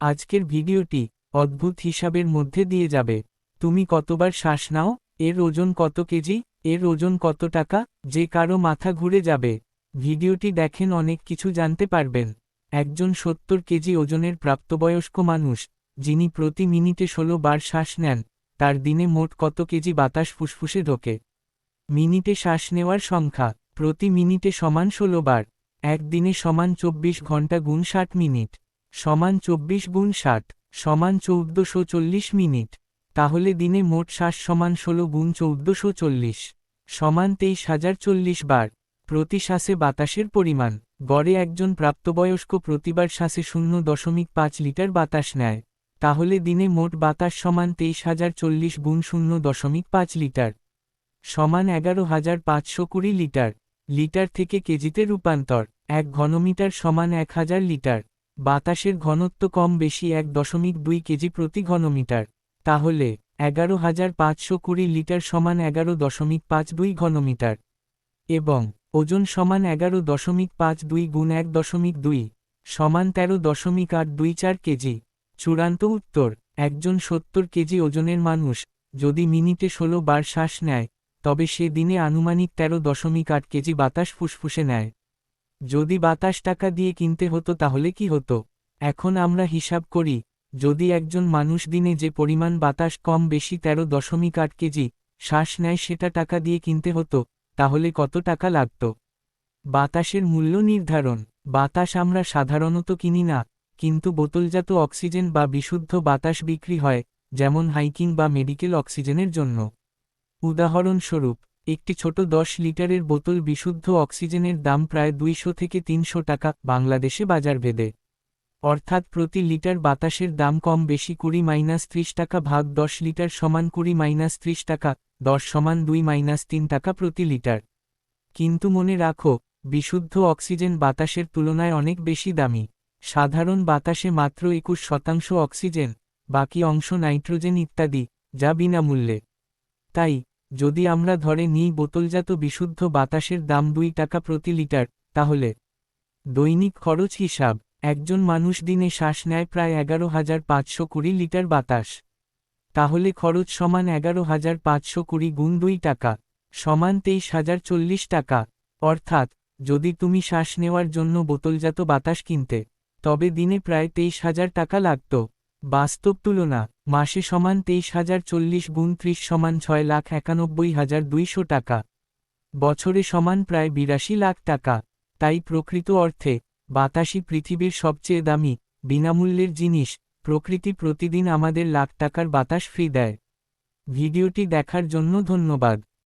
আজকের ভিডিওটি অদ্ভুত হিসাবের মধ্যে দিয়ে যাবে। তুমি কতবার শ্বাস নাও, এর ওজন কত কেজি, এর ওজন কত টাকা, যে কারো মাথা ঘুরে যাবে। ভিডিওটি দেখেন অনেক কিছু জানতে পারবেন। একজন 70 কেজি ওজনের প্রাপ্তবয়স্ক মানুষ, যিনি প্রতি মিনিটে 16 বার শ্বাস নেন, তার দিনে মোট কত কেজি বাতাস ফুসফুসে ঢোকে। মিনিটে শ্বাস নেওয়ার সংখ্যা প্রতি মিনিটে সমান 16 বার, একদিনে সমান 24 ঘন্টা গুণ 60 মিনিট, সমান 24 গুণ 60 সমান 1440 মিনিট। তাহলে দিনে মোট শ্বাস সমান 16 গুণ 1440 সমান 23,040 বার। প্রতি শ্বাসে বাতাসের পরিমাণ গড়ে একজন প্রাপ্তবয়স্ক প্রতিবার শ্বাসে 0.5 লিটার বাতাস নেয়। তাহলে দিনে মোট বাতাস সমান 23,040 গুণ 0.5 লিটার সমান 11,520 লিটার। লিটার থেকে কেজিতে রূপান্তর 1 ঘনমিটার সমান 1000 লিটার। বাতাসের ঘনত্ব কম বেশি 1.2 কেজি প্রতি ঘনমিটার। তাহলে 11,520 লিটার সমান 11.52 ঘনমিটার। এবং ওজন সমান 11.52 গুণ 1.2 সমান 13.824 কেজি। চূড়ান্ত উত্তর, একজন 70 কেজি ওজনের মানুষ যদি মিনিটে 16 বার শ্বাস নেয়, তবে সে দিনে আনুমানিক 13.8 কেজি বাতাস ফুসফুসে নেয়। যদি বাতাস টাকা দিয়ে কিনতে হতো তাহলে কি হতো? এখন আমরা হিসাব করি, যদি একজন মানুষ দিনে যে পরিমাণ বাতাস কম বেশি 13.8 কেজি শ্বাস নেয় সেটা টাকা দিয়ে কিনতে হতো, তাহলে কত টাকা লাগত? বাতাসের মূল্য নির্ধারণ। বাতাস আমরা সাধারণত কিনি না, কিন্তু বোতলজাত অক্সিজেন বা বিশুদ্ধ বাতাস বিক্রি হয়, যেমন হাইকিং বা মেডিকেল অক্সিজেনের জন্য। উদাহরণস্বরূপ, একটি ছোট 10 লিটারের বোতল বিশুদ্ধ অক্সিজেনের দাম প্রায় 200 থেকে 300 টাকা বাংলাদেশে বাজারভেদে। অর্থাৎ প্রতি লিটার বাতাসের দাম কম বেশি 20-30 টাকা ভাগ 10 লিটার সমান 20-30 টাকা, 10 সমান 2-3 টাকা প্রতি লিটার। কিন্তু মনে রাখো, বিশুদ্ধ অক্সিজেন বাতাসের তুলনায় অনেক বেশি দামি। সাধারণ বাতাসে মাত্র 21% অক্সিজেন, বাকি অংশ নাইট্রোজেন ইত্যাদি, যা বিনামূল্যে। তাই, যদি আমরা ধরে নিই বোতলজাত বিশুদ্ধ বাতাসের দাম 2 টাকা প্রতি লিটার, তাহলে দৈনিক খরচ হিসাব, একজন মানুষ দিনে শ্বাস নেয় প্রায় 11,520 লিটার বাতাস। তাহলে খরচ সমান 11,520 গুণ 2 টাকা সমান 23,040 টাকা। অর্থাৎ, যদি তুমি শ্বাস নেওয়ার জন্য বোতলজাত বাতাস কিনতে, তবে দিনে প্রায় 23,000 টাকা লাগত। বাস্তব তুলনা, মাসে সমান 23,040 গুণ 30 সমান 6,91,200 টাকা। বছরে সমান প্রায় 82 লাখ টাকা। তাই প্রকৃত অর্থে, বাতাসই পৃথিবীর সবচেয়ে দামি, বিনামূল্যের জিনিস। প্রকৃতি প্রতিদিন আমাদের লাখ টাকার বাতাস ফ্রি দেয়। ভিডিওটি দেখার জন্য ধন্যবাদ।